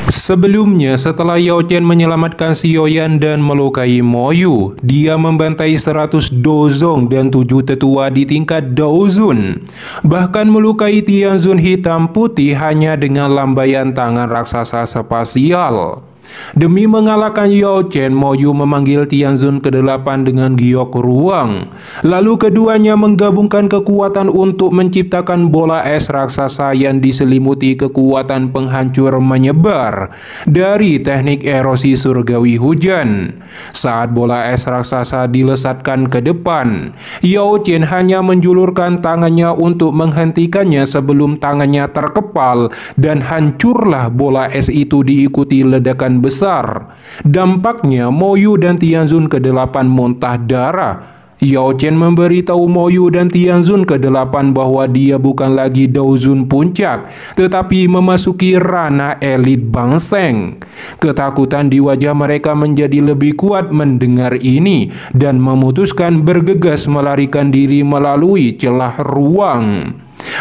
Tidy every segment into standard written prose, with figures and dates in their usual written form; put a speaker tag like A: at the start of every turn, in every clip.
A: Sebelumnya, setelah Yao Chen menyelamatkan Xiaoyan dan melukai Mo Yu, dia membantai 100 dozong dan 7 tetua di tingkat Daozun. Bahkan melukai Tianzun hitam putih hanya dengan lambaian tangan raksasa spasial. Demi mengalahkan Yao Chen, Mo Yu memanggil Tianzun ke-8 dengan giok ruang. Lalu keduanya menggabungkan kekuatan untuk menciptakan bola es raksasa yang diselimuti kekuatan penghancur menyebar dari teknik erosi surgawi hujan. Saat bola es raksasa dilesatkan ke depan, Yao Chen hanya menjulurkan tangannya untuk menghentikannya sebelum tangannya terkepal dan hancurlah bola es itu diikuti ledakan besar. Dampaknya Mo Yu dan Tianzun ke-8 muntah darah. Yao Chen memberitahu Mo Yu dan Tianzun ke-8 bahwa dia bukan lagi Daozun puncak, tetapi memasuki ranah elit Bangseng. Ketakutan di wajah mereka menjadi lebih kuat mendengar ini dan memutuskan bergegas melarikan diri melalui celah ruang.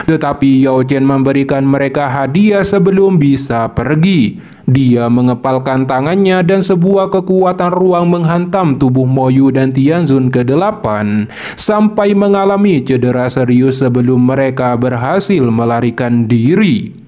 A: Tetapi Yao Chen memberikan mereka hadiah sebelum bisa pergi. Dia mengepalkan tangannya dan sebuah kekuatan ruang menghantam tubuh Mo Yu dan Tianzun ke-8 sampai mengalami cedera serius sebelum mereka berhasil melarikan diri.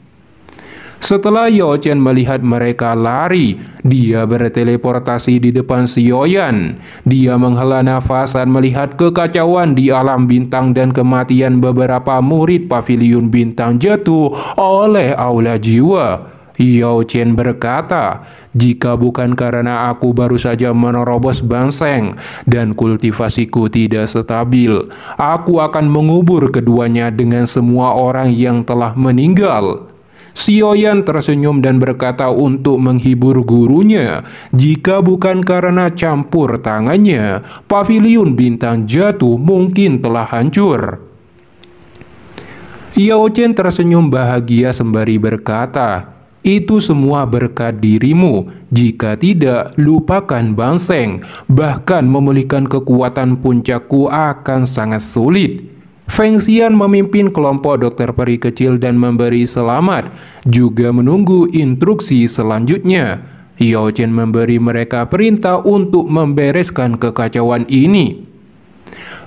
A: Setelah Yao Chen melihat mereka lari, dia berteleportasi di depan Xiaoyan. Dia menghela nafas dan melihat kekacauan di alam bintang dan kematian beberapa murid paviliun bintang jatuh oleh aula jiwa. Yao Chen berkata, "Jika bukan karena aku baru saja menerobos Bangseng dan kultivasiku tidak stabil, aku akan mengubur keduanya dengan semua orang yang telah meninggal." Xiaoyan tersenyum dan berkata untuk menghibur gurunya, jika bukan karena campur tangannya, paviliun bintang jatuh mungkin telah hancur. Yao Chen tersenyum bahagia sembari berkata, "Itu semua berkat dirimu. Jika tidak, lupakan Bangseng. Bahkan memulihkan kekuatan puncakku akan sangat sulit." Feng Xian memimpin kelompok dokter peri kecil dan memberi selamat, juga menunggu instruksi selanjutnya. Yao Chen memberi mereka perintah untuk membereskan kekacauan ini.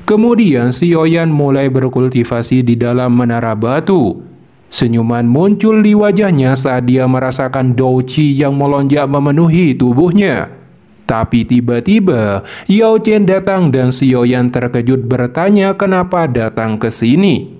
A: Kemudian Xiaoyan mulai berkultivasi di dalam menara batu. Senyuman muncul di wajahnya saat dia merasakan Dou Qi yang melonjak memenuhi tubuhnya. Tapi tiba-tiba Yao Chen datang dan Xiaoyan terkejut bertanya kenapa datang ke sini.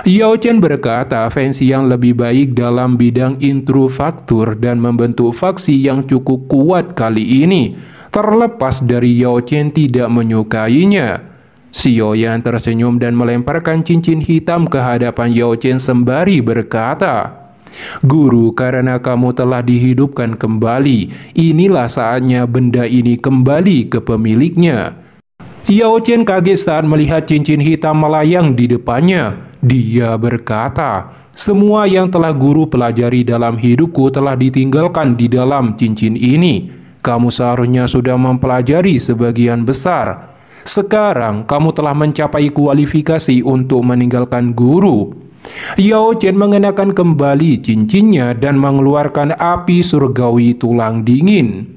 A: Yao Chen berkata Feng Xian lebih baik dalam bidang intrufaktur dan membentuk faksi yang cukup kuat kali ini, terlepas dari Yao Chen tidak menyukainya. Xiaoyan tersenyum dan melemparkan cincin hitam ke hadapan Yao Chen sembari berkata, "Guru, karena kamu telah dihidupkan kembali, inilah saatnya benda ini kembali ke pemiliknya." Yao Chen kaget saat melihat cincin hitam melayang di depannya. Dia berkata, "Semua yang telah guru pelajari dalam hidupku telah ditinggalkan di dalam cincin ini. Kamu seharusnya sudah mempelajari sebagian besar. Sekarang kamu telah mencapai kualifikasi untuk meninggalkan guru." Yao Chen mengenakan kembali cincinnya dan mengeluarkan api surgawi tulang dingin.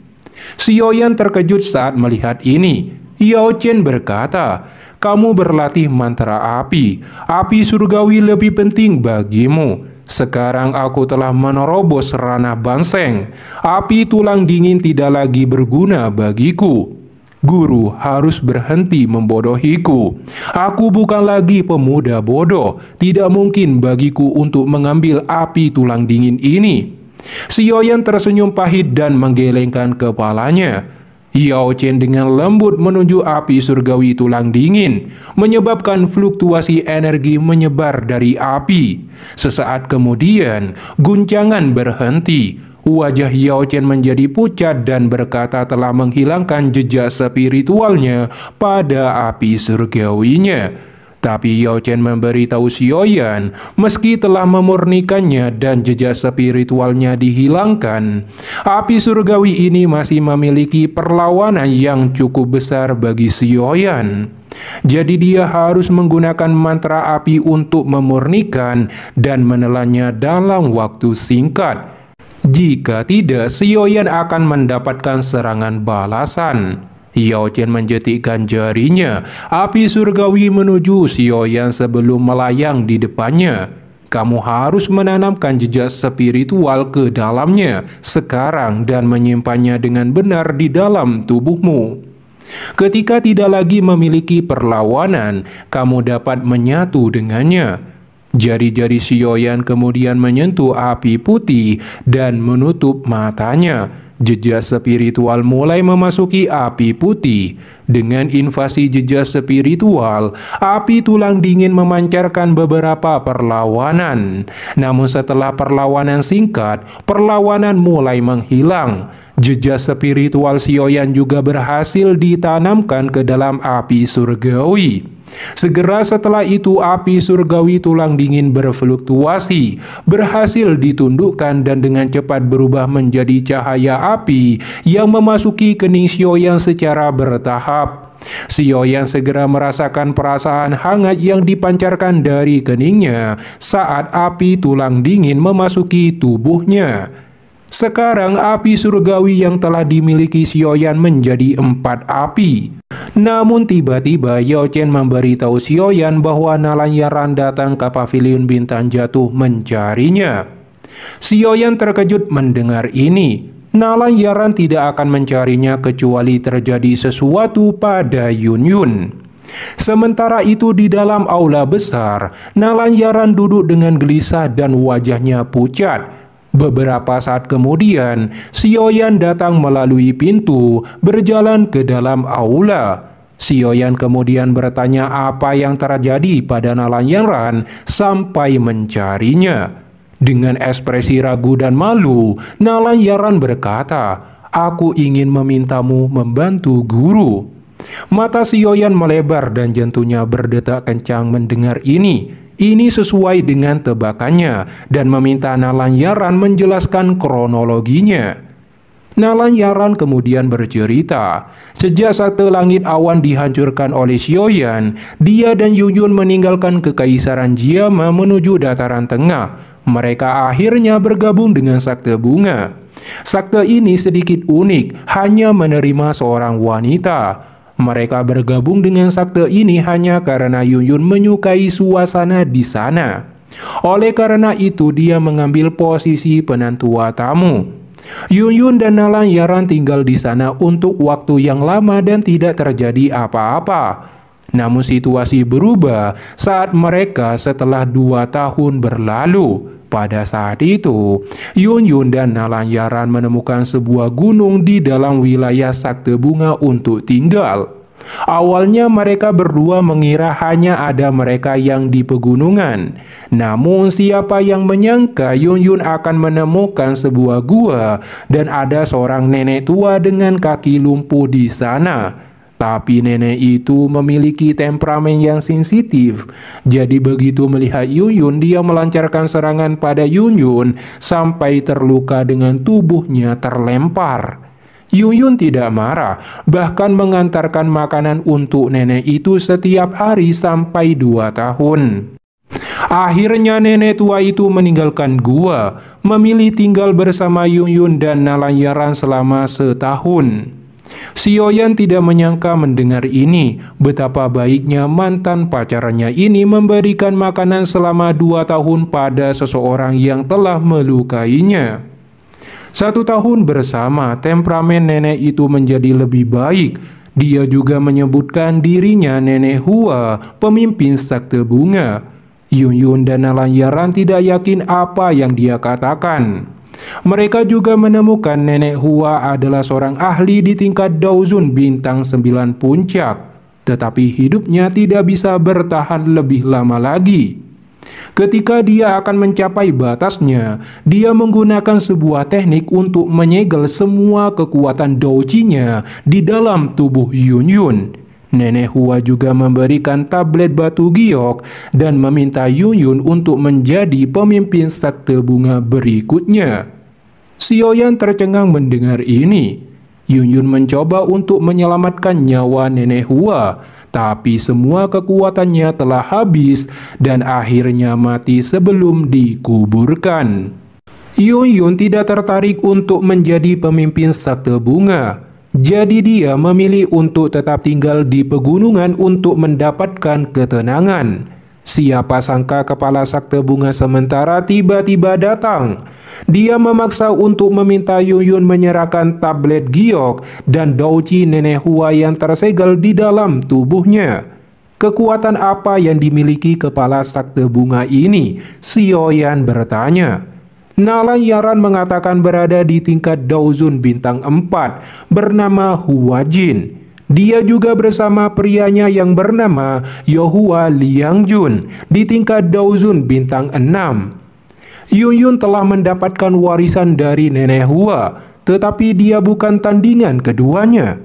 A: Xiaoyan terkejut saat melihat ini. Yao Chen berkata, "Kamu berlatih mantra api. Api surgawi lebih penting bagimu. Sekarang aku telah menerobos ranah Bangseng. Api tulang dingin tidak lagi berguna bagiku. Guru harus berhenti membodohiku. Aku bukan lagi pemuda bodoh. Tidak mungkin bagiku untuk mengambil api tulang dingin ini." Xiaoyan tersenyum pahit dan menggelengkan kepalanya. Yao Chen dengan lembut menunjuk api surgawi tulang dingin, menyebabkan fluktuasi energi menyebar dari api. Sesaat kemudian, guncangan berhenti. Wajah Yao Chen menjadi pucat dan berkata telah menghilangkan jejak spiritualnya pada api surgawinya. Tapi Yao Chen memberitahu Xiaoyan, meski telah memurnikannya dan jejak spiritualnya dihilangkan, api surgawi ini masih memiliki perlawanan yang cukup besar bagi Xiaoyan. Jadi dia harus menggunakan mantra api untuk memurnikan dan menelannya dalam waktu singkat. Jika tidak, Xiaoyan akan mendapatkan serangan balasan. Yao Chen menjetikkan jarinya. Api surgawi menuju Xiaoyan sebelum melayang di depannya. Kamu harus menanamkan jejak spiritual ke dalamnya sekarang dan menyimpannya dengan benar di dalam tubuhmu. Ketika tidak lagi memiliki perlawanan, kamu dapat menyatu dengannya. Jari-jari Xiaoyan kemudian menyentuh api putih dan menutup matanya. Jejak spiritual mulai memasuki api putih. Dengan invasi jejak spiritual, api tulang dingin memancarkan beberapa perlawanan. Namun setelah perlawanan singkat, perlawanan mulai menghilang. Jejak spiritual Xiaoyan juga berhasil ditanamkan ke dalam api surgawi. Segera setelah itu api surgawi tulang dingin berfluktuasi, berhasil ditundukkan dan dengan cepat berubah menjadi cahaya api yang memasuki kening Xiaoyan secara bertahap. Xiaoyan segera merasakan perasaan hangat yang dipancarkan dari keningnya saat api tulang dingin memasuki tubuhnya. Sekarang api surgawi yang telah dimiliki Xiaoyan menjadi 4 api. Namun tiba-tiba Yao Chen memberitahu Xiaoyan bahwa Nalanyaran datang ke pavilion bintang jatuh mencarinya. Xiaoyan terkejut mendengar ini. Nalanyaran tidak akan mencarinya kecuali terjadi sesuatu pada Yun Yun. Sementara itu di dalam aula besar, Nalanyaran duduk dengan gelisah dan wajahnya pucat. Beberapa saat kemudian, Xiaoyan datang melalui pintu, berjalan ke dalam aula. Xiaoyan kemudian bertanya apa yang terjadi pada Nalanyaran sampai mencarinya. Dengan ekspresi ragu dan malu, Nalanyaran berkata, "Aku ingin memintamu membantu guru." Mata Xiaoyan melebar dan jantungnya berdetak kencang mendengar ini. Ini sesuai dengan tebakannya dan meminta Nalanyaran menjelaskan kronologinya. Nalanyaran kemudian bercerita, sejak satu langit awan dihancurkan oleh Xiaoyan, dia dan Yun Yun meninggalkan kekaisaran Jiama menuju dataran tengah. Mereka akhirnya bergabung dengan Sakte Bunga. Sakte ini sedikit unik, hanya menerima seorang wanita. Mereka bergabung dengan sakte ini hanya karena Yun Yun menyukai suasana di sana. Oleh karena itu dia mengambil posisi penantua tamu. Yun Yun dan Nalanyaran tinggal di sana untuk waktu yang lama dan tidak terjadi apa-apa. Namun situasi berubah saat mereka setelah 2 tahun berlalu. Pada saat itu, Yun Yun dan Nalanyaran menemukan sebuah gunung di dalam wilayah Sakte Bunga untuk tinggal. Awalnya mereka berdua mengira hanya ada mereka yang di pegunungan. Namun siapa yang menyangka Yun Yun akan menemukan sebuah gua dan ada seorang nenek tua dengan kaki lumpuh di sana. Tapi nenek itu memiliki temperamen yang sensitif. Jadi begitu melihat Yun Yun, dia melancarkan serangan pada Yun Yun sampai terluka dengan tubuhnya terlempar. Yun Yun tidak marah, bahkan mengantarkan makanan untuk nenek itu setiap hari sampai 2 tahun. Akhirnya nenek tua itu meninggalkan gua, memilih tinggal bersama Yun Yun dan Nalanyaran selama setahun. Xiaoyan tidak menyangka mendengar ini, betapa baiknya mantan pacarnya ini memberikan makanan selama 2 tahun pada seseorang yang telah melukainya. 1 tahun bersama, temperamen nenek itu menjadi lebih baik. Dia juga menyebutkan dirinya Nenek Hua, pemimpin Sakte Bunga. Yun Yun dan Nalanyaran tidak yakin apa yang dia katakan. Mereka juga menemukan Nenek Hua adalah seorang ahli di tingkat Daozun bintang 9 puncak, tetapi hidupnya tidak bisa bertahan lebih lama lagi. Ketika dia akan mencapai batasnya, dia menggunakan sebuah teknik untuk menyegel semua kekuatan Douji-nya di dalam tubuh Yun Yun. Nenek Hua juga memberikan tablet batu giok dan meminta Yun Yun untuk menjadi pemimpin Sakte Bunga berikutnya. Xiaoyan tercengang mendengar ini. Yun Yun mencoba untuk menyelamatkan nyawa Nenek Hua, tapi semua kekuatannya telah habis dan akhirnya mati sebelum dikuburkan. Yun tidak tertarik untuk menjadi pemimpin sekte bunga. Jadi dia memilih untuk tetap tinggal di pegunungan untuk mendapatkan ketenangan. Siapa sangka kepala sekte bunga sementara tiba-tiba datang. Dia memaksa untuk meminta Yun menyerahkan tablet giok dan douji nenek Hua yang tersegel di dalam tubuhnya. Kekuatan apa yang dimiliki kepala sekte bunga ini? Xiaoyan bertanya. Nalayaran mengatakan berada di tingkat Daozun bintang 4 bernama Hua Jin. Dia juga bersama prianya yang bernama Yohua Liangjun di tingkat Daozun bintang 6. Yun telah mendapatkan warisan dari nenek Hua, tetapi dia bukan tandingan keduanya.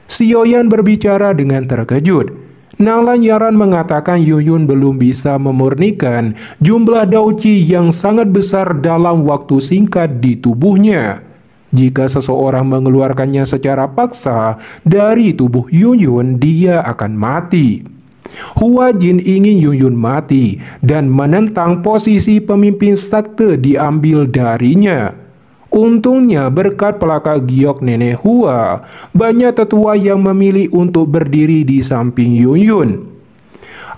A: Xiaoyan berbicara dengan terkejut. Nalayaran mengatakan Yun belum bisa memurnikan jumlah douji yang sangat besar dalam waktu singkat di tubuhnya. Jika seseorang mengeluarkannya secara paksa dari tubuh Yun, dia akan mati. Hua Jin ingin Yun mati dan menentang posisi pemimpin sekte diambil darinya. Untungnya berkat pelaka giok nenek Hua, banyak tetua yang memilih untuk berdiri di samping Yun.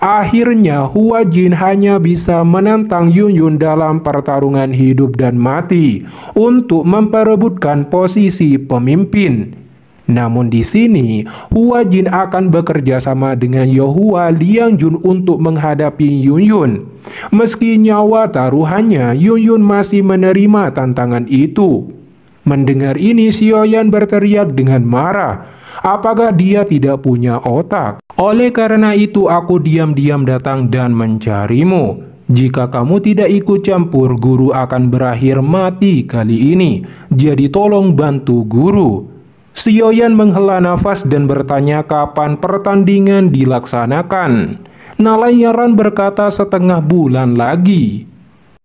A: Akhirnya Hua Jin hanya bisa menantang Yun dalam pertarungan hidup dan mati untuk memperebutkan posisi pemimpin. Namun di sini, Hua Jin akan bekerja sama dengan Yohua Liangjun untuk menghadapi Yun. Meski nyawa taruhannya, Yun masih menerima tantangan itu. Mendengar ini, Xiaoyan berteriak dengan marah. Apakah dia tidak punya otak? Oleh karena itu, aku diam-diam datang dan mencarimu. Jika kamu tidak ikut campur, guru akan berakhir mati kali ini. Jadi tolong bantu guru. Xiaoyan menghela nafas dan bertanya kapan pertandingan dilaksanakan. Nalayaran berkata setengah bulan lagi.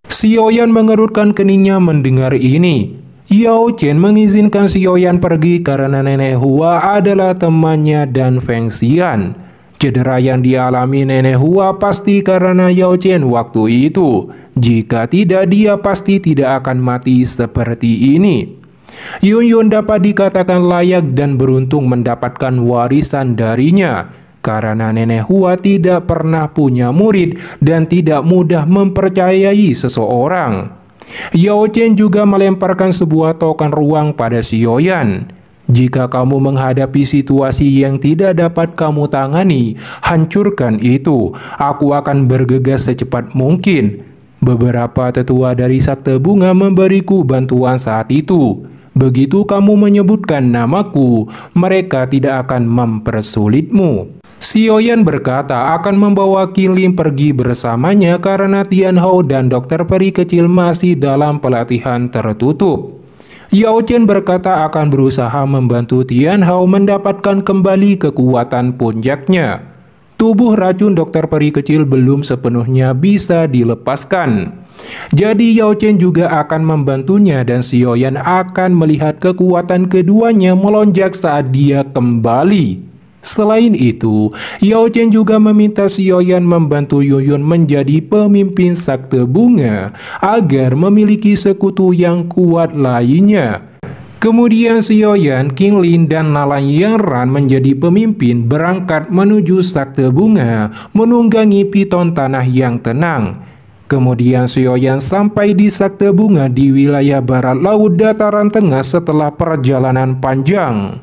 A: Xiaoyan mengerutkan keningnya mendengar ini. Yao Chen mengizinkan Xiaoyan pergi karena nenek Hua adalah temannya dan Feng Xian. Cedera yang dialami nenek Hua pasti karena Yao Chen waktu itu. Jika tidak, dia pasti tidak akan mati seperti ini. Yun dapat dikatakan layak dan beruntung mendapatkan warisan darinya, karena nenek Hua tidak pernah punya murid dan tidak mudah mempercayai seseorang. Yao Chen juga melemparkan sebuah token ruang pada Xiaoyan. Jika kamu menghadapi situasi yang tidak dapat kamu tangani, hancurkan itu. Aku akan bergegas secepat mungkin. Beberapa tetua dari sekte bunga memberiku bantuan saat itu. Begitu kamu menyebutkan namaku, mereka tidak akan mempersulitmu. Xiaoyan berkata akan membawa Qingling pergi bersamanya karena Tianhao dan dokter peri kecil masih dalam pelatihan tertutup. Yao Chen berkata akan berusaha membantu Tianhao mendapatkan kembali kekuatan puncaknya. Tubuh racun dokter peri kecil belum sepenuhnya bisa dilepaskan. Jadi Yao Chen juga akan membantunya dan Xiaoyan akan melihat kekuatan keduanya melonjak saat dia kembali. Selain itu, Yao Chen juga meminta Xiaoyan membantu Yun menjadi pemimpin sekte bunga agar memiliki sekutu yang kuat lainnya. Kemudian Xiaoyan, Qingling, dan Nalayaran menjadi pemimpin berangkat menuju sekte bunga menunggangi piton tanah yang tenang. Kemudian Xiaoyan sampai di sekte bunga di wilayah barat laut dataran tengah setelah perjalanan panjang.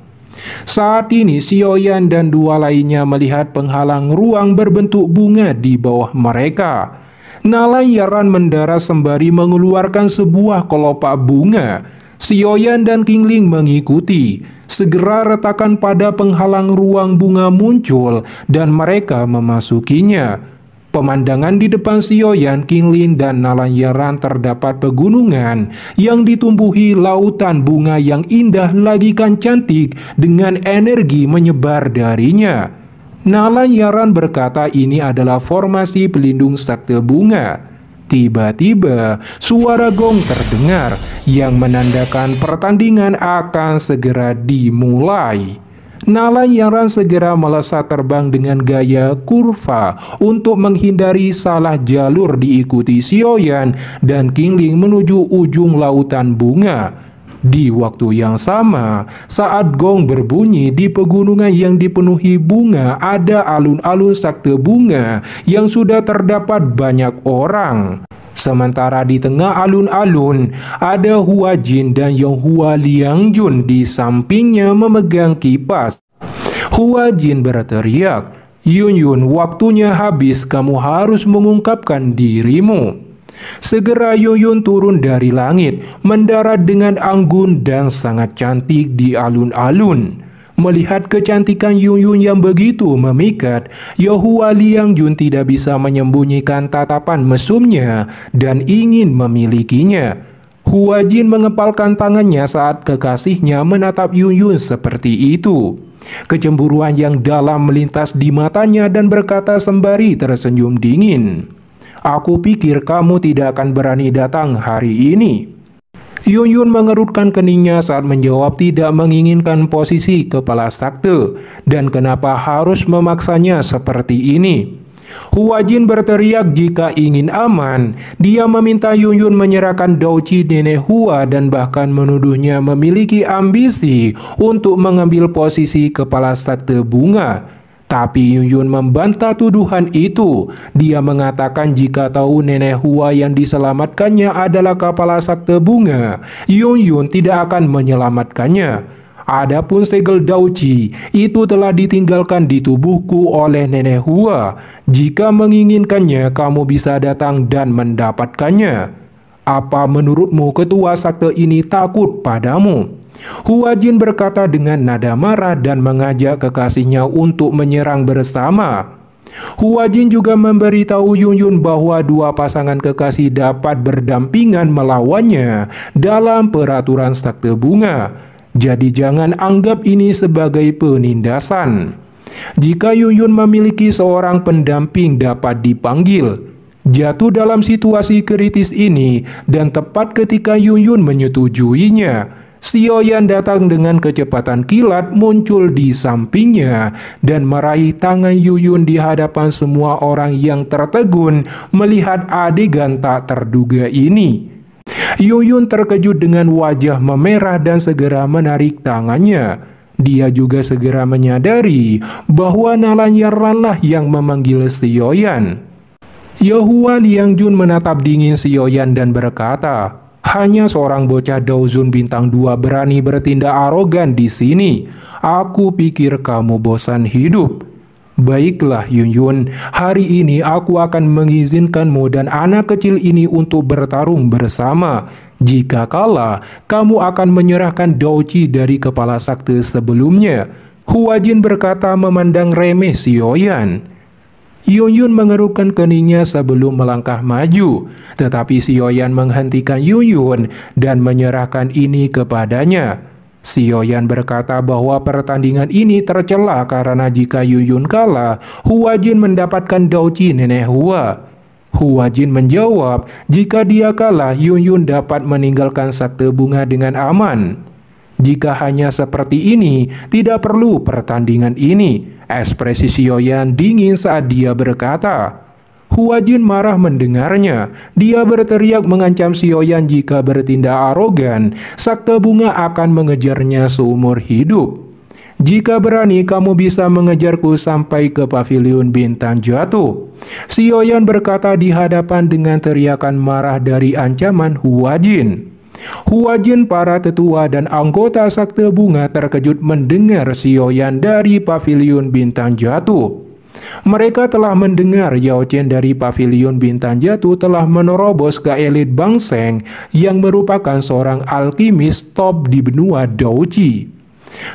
A: Saat ini Xiaoyan dan dua lainnya melihat penghalang ruang berbentuk bunga di bawah mereka. Nalayaran mendarat sembari mengeluarkan sebuah kelopak bunga. Xiaoyan dan Qingling mengikuti. Segera retakan pada penghalang ruang bunga muncul dan mereka memasukinya. Pemandangan di depan Xiaoyan, Qingling, dan Nalayaran terdapat pegunungan yang ditumbuhi lautan bunga yang indah lagi kan cantik dengan energi menyebar darinya. Nalayaran berkata ini adalah formasi pelindung sekte bunga. Tiba-tiba suara gong terdengar yang menandakan pertandingan akan segera dimulai. Nalayaran segera melesat terbang dengan gaya kurva untuk menghindari salah jalur diikuti Xiaoyan dan Qingling menuju ujung lautan bunga. Di waktu yang sama, saat gong berbunyi di pegunungan yang dipenuhi bunga, ada alun-alun sakte bunga yang sudah terdapat banyak orang. Sementara di tengah alun-alun, ada Hua Jin dan Yang Hua Liangjun di sampingnya memegang kipas. Hua Jin berteriak, "Yun Yun, waktunya habis, kamu harus mengungkapkan dirimu." Segera Yun Yun turun dari langit, mendarat dengan anggun dan sangat cantik di alun-alun. Melihat kecantikan Yun Yun yang begitu memikat, Hua Liangjun tidak bisa menyembunyikan tatapan mesumnya dan ingin memilikinya. Hua Jin mengepalkan tangannya saat kekasihnya menatap Yun Yun seperti itu. Kecemburuan yang dalam melintas di matanya dan berkata sembari tersenyum dingin, "Aku pikir kamu tidak akan berani datang hari ini." Yun Yun mengerutkan keningnya saat menjawab tidak menginginkan posisi kepala sakte, dan kenapa harus memaksanya seperti ini. Hua Jin berteriak jika ingin aman. Dia meminta Yun Yun menyerahkan Douqi nenek Hua dan bahkan menuduhnya memiliki ambisi untuk mengambil posisi kepala sakte bunga. Tapi Yun Yun membantah tuduhan itu. Dia mengatakan jika tahu nenek Hua yang diselamatkannya adalah kepala sakte bunga, Yun Yun tidak akan menyelamatkannya. Adapun segel Douqi itu telah ditinggalkan di tubuhku oleh nenek Hua. Jika menginginkannya, kamu bisa datang dan mendapatkannya. Apa menurutmu ketua sakte ini takut padamu? Hua Jin berkata dengan nada marah dan mengajak kekasihnya untuk menyerang bersama. Hua Jin juga memberitahu Yun Yun bahwa dua pasangan kekasih dapat berdampingan melawannya dalam peraturan sakte bunga. Jadi jangan anggap ini sebagai penindasan. Jika Yun Yun memiliki seorang pendamping dapat dipanggil. Jatuh dalam situasi kritis ini dan tepat ketika Yun Yun menyetujuinya, Xiaoyan datang dengan kecepatan kilat muncul di sampingnya dan meraih tangan Yun Yun di hadapan semua orang yang tertegun melihat adegan tak terduga ini. Yun Yun terkejut dengan wajah memerah dan segera menarik tangannya. Dia juga segera menyadari bahwa Nalayaranlah yang memanggil Xiaoyan. Hua Liangjun menatap dingin Xiaoyan dan berkata, "Hanya seorang bocah Daozun bintang 2 berani bertindak arogan di sini. Aku pikir kamu bosan hidup. Baiklah Yun Yun, hari ini aku akan mengizinkanmu dan anak kecil ini untuk bertarung bersama. Jika kalah, kamu akan menyerahkan Douqi dari kepala sakte sebelumnya." Hua Jin berkata memandang remeh Xiaoyan. Yun Yun mengerutkan keningnya sebelum melangkah maju, tetapi Xiaoyan menghentikan Yun Yun dan menyerahkan ini kepadanya. Xiaoyan berkata bahwa pertandingan ini tercela karena jika Yun Yun kalah, Hua Jin mendapatkan Douqi nenek Hua. Hua Jin menjawab jika dia kalah, Yun Yun dapat meninggalkan sakte bunga dengan aman. Jika hanya seperti ini, tidak perlu pertandingan ini. Ekspresi Xiaoyan dingin saat dia berkata. Hua Jin marah mendengarnya. Dia berteriak mengancam Xiaoyan jika bertindak arogan, sakte bunga akan mengejarnya seumur hidup. "Jika berani, kamu bisa mengejarku sampai ke pavilion bintang jatuh." Xiaoyan berkata di hadapan dengan teriakan marah dari ancaman Hua Jin. Hua Jin, para tetua dan anggota sakte bunga terkejut mendengar Xiaoyan dari pavilion bintang jatuh. Mereka telah mendengar Yao Chen dari pavilion bintang jatuh telah menerobos ke elit Bangseng yang merupakan seorang alkimis top di benua Douqi.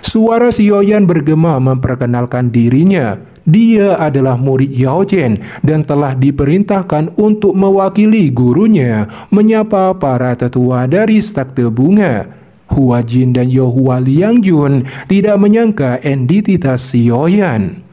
A: Suara Xiaoyan bergema memperkenalkan dirinya. Dia adalah murid Yao Chen dan telah diperintahkan untuk mewakili gurunya menyapa para tetua dari sakte bunga. Hua Jin dan Hua Liangjun tidak menyangka entitas Xiaoyan.